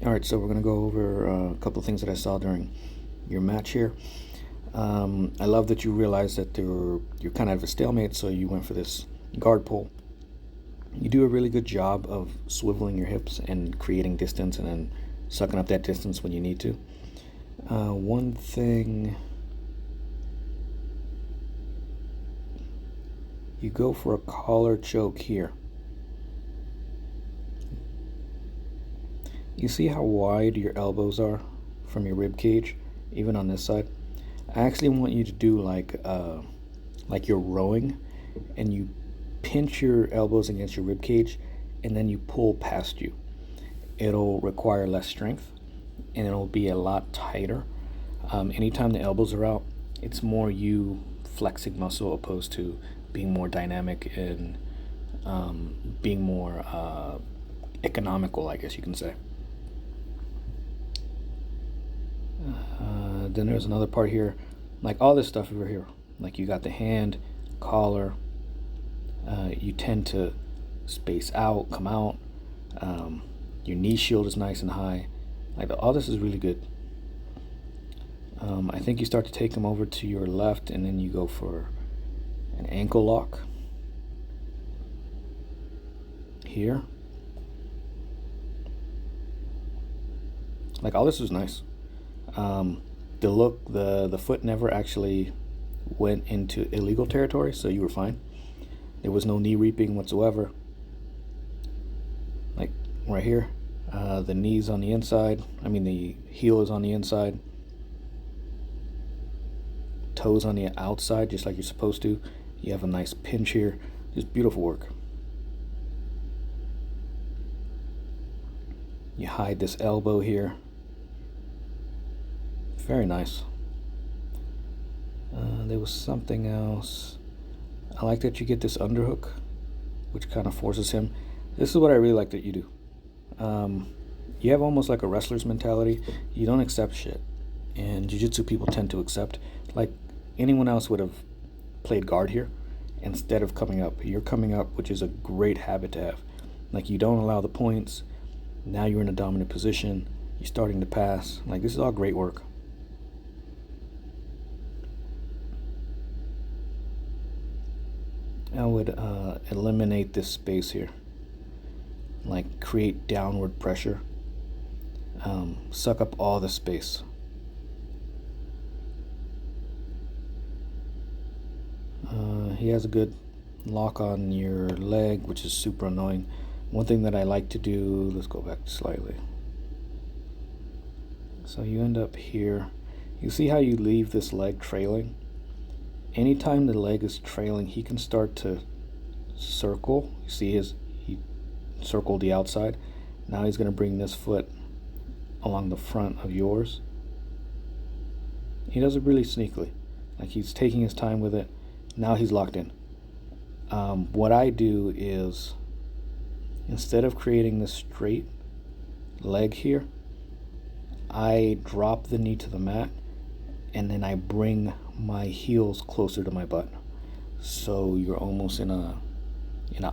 All right, so we're going to go over a couple of things that I saw during your match here. I love that you realized that you're kind of at a stalemate, so you went for this guard pull. You do a really good job of swiveling your hips and creating distance and then sucking up that distance when you need to. One thing, you go for a collar choke here. You see how wide your elbows are from your rib cage, even on this side? I actually want you to do like you're rowing, and you pinch your elbows against your rib cage, and then you pull past you. It'll require less strength, and it'll be a lot tighter. Anytime the elbows are out, it's more you flexing muscle opposed to being more dynamic and being more economical, I guess you can say. Then there's another part here, like all this stuff over here. Like you got the hand, collar. You tend to space out, come out. Your knee shield is nice and high. Like all this is really good. I think you start to take them over to your left, and then you go for an ankle lock here. Like all this is nice. The foot never actually went into illegal territory, so you were fine. There was no knee reaping whatsoever. Like right here, the knee's on the inside. The heel is on the inside. Toes on the outside, just like you're supposed to. You have a nice pinch here. Just beautiful work. You hide this elbow here. Very nice. There was something else. I like that you get this underhook, which kind of forces him. This is what I really like that you do. You have almost like a wrestler's mentality. You don't accept shit. And jiu-jitsu people tend to accept. Like anyone else would have played guard here instead of coming up. You're coming up, which is a great habit to have. Like you don't allow the points. Now you're in a dominant position. You're starting to pass. Like this is all great work. I would eliminate this space here. Like create downward pressure. Suck up all the space. He has a good lock on your leg, which is super annoying. One thing that I like to do, let's go back slightly. So you end up here. You see how you leave this leg trailing? Anytime the leg is trailing, he can start to circle. You see he circled the outside. Now he's going to bring this foot along the front of yours. He does it really sneakily. Like he's taking his time with it. Now he's locked in. What I do is, instead of creating this straight leg here, I drop the knee to the mat, and then I bring my heels closer to my butt. So you're almost in an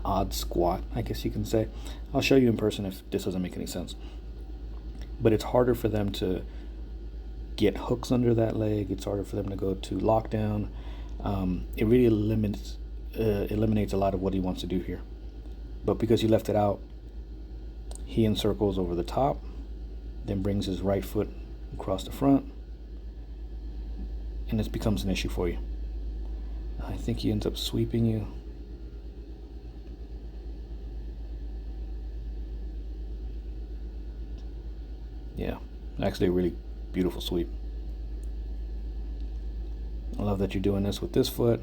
odd squat, I guess you can say. I'll show you in person if this doesn't make any sense. But it's harder for them to get hooks under that leg. It's harder for them to go to lockdown. It really eliminates a lot of what he wants to do here. But because you left it out, he encircles over the top, then brings his right foot across the front, and this becomes an issue for you. I think he ends up sweeping you. Yeah, actually a really beautiful sweep. I love that you're doing this with this foot.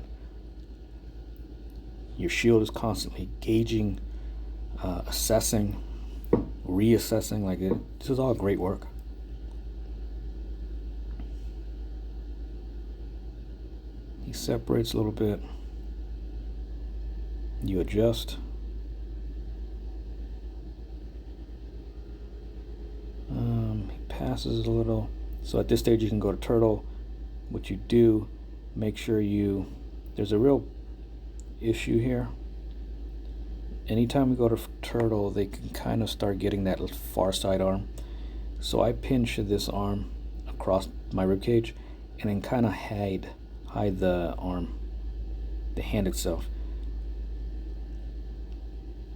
Your shield is constantly gauging, assessing, reassessing. Like this is all great work. He separates a little bit. You adjust. He passes a little. So at this stage you can go to turtle. What you do, make sure there's a real issue here. Anytime we go to turtle, they can kind of start getting that far side arm. So I pinch this arm across my rib cage and then kind of hide the arm, the hand itself.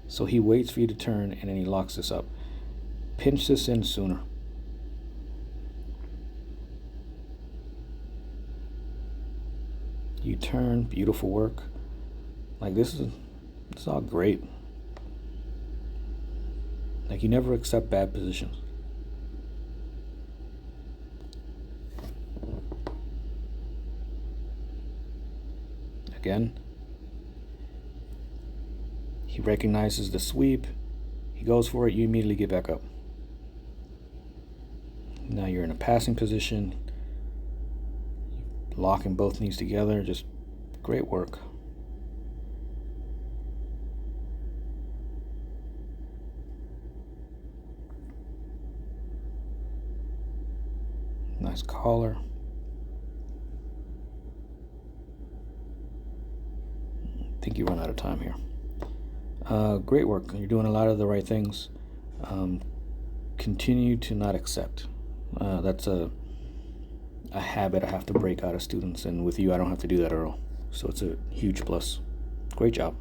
So he waits for you to turn and then he locks this up. Pinch this in sooner. You turn, beautiful work. Like this is all great. Like you never accept bad positions. Again, he recognizes the sweep, he goes for it, you immediately get back up. Now you're in a passing position, locking both knees together, just great work. Nice collar. I think you run out of time here. Great work. You're doing a lot of the right things. Continue to not accept. That's a habit I have to break out of students, and with you I don't have to do that at all. So it's a huge plus. Great job.